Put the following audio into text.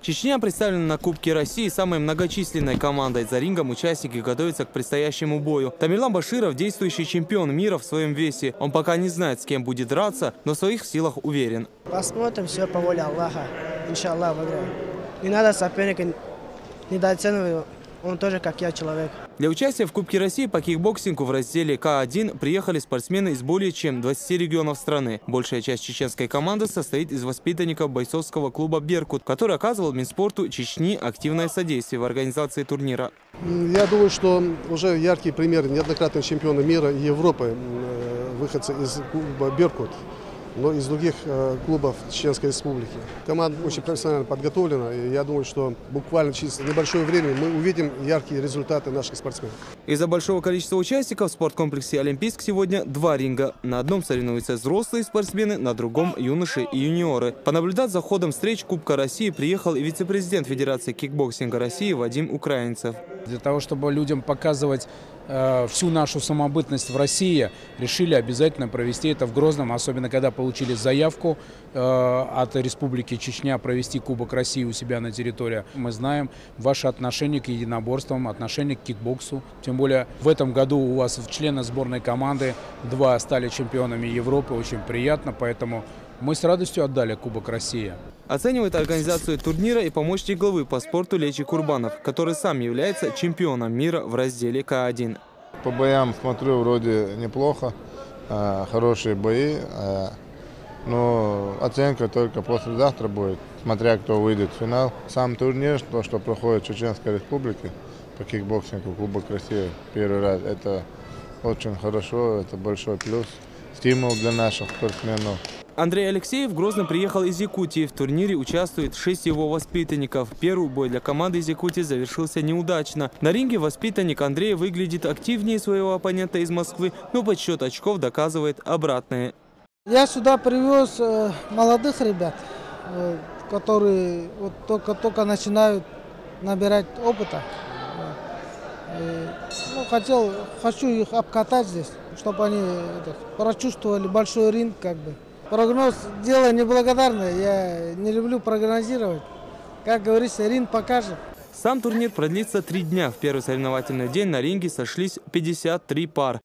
Чечня представлена на Кубке России самой многочисленной командой. За рингом участники готовятся к предстоящему бою. Тамерлан Баширов – действующий чемпион мира в своем весе. Он пока не знает, с кем будет драться, но в своих силах уверен. Посмотрим, все по воле Аллаха. Иншаллах, выиграем. Не надо соперника недооценивать, он тоже, как я, человек. Для участия в Кубке России по кикбоксингу в разделе К1 приехали спортсмены из более чем 20 регионов страны. Большая часть чеченской команды состоит из воспитанников бойцовского клуба «Беркут», который оказывал Минспорту Чечни активное содействие в организации турнира. Я думаю, что уже яркий пример неоднократные чемпионы мира и Европы, выходцы из клуба «Беркут», но из других клубов Чеченской Республики. Команда очень профессионально подготовлена, и я думаю, что буквально через небольшое время мы увидим яркие результаты наших спортсменов. Из-за большого количества участников в спорткомплексе «Олимпийск» сегодня 2 ринга. На одном соревнуются взрослые спортсмены, на другом – юноши и юниоры. Понаблюдать за ходом встреч Кубка России приехал и вице-президент Федерации кикбоксинга России Вадим Украинцев. Для того, чтобы людям показывать всю нашу самобытность в России, решили обязательно провести это в Грозном, особенно когда получили заявку от Республики Чечня провести Кубок России у себя на территории. Мы знаем ваше отношение к единоборствам, отношение к кикбоксу. Тем более в этом году у вас члены сборной команды 2 стали чемпионами Европы, очень приятно, поэтому мы с радостью отдали Кубок России. Оценивает организацию турнира и помощник главы по спорту Лечи Курбанов, который сам является чемпионом мира в разделе К1. По боям смотрю, вроде неплохо, хорошие бои, но оценка только послезавтра будет, смотря кто выйдет в финал. Сам турнир, то, что проходит в Чеченской Республике по кикбоксингу, Кубок России первый раз, это очень хорошо, это большой плюс, стимул для наших спортсменов. Андрей Алексеев в Грозный приехал из Якутии. В турнире участвует 6 его воспитанников. Первый бой для команды из Якутии завершился неудачно. На ринге воспитанник Андрей выглядит активнее своего оппонента из Москвы, но подсчет очков доказывает обратное. Я сюда привез молодых ребят, которые вот только начинают набирать опыта. Хочу их обкатать здесь, чтобы они прочувствовали большой ринг, как бы. Прогноз – дело неблагодарное, я не люблю прогнозировать. Как говорится, ринг покажет. Сам турнир продлится 3 дня. В первый соревновательный день на ринге сошлись 53 пар.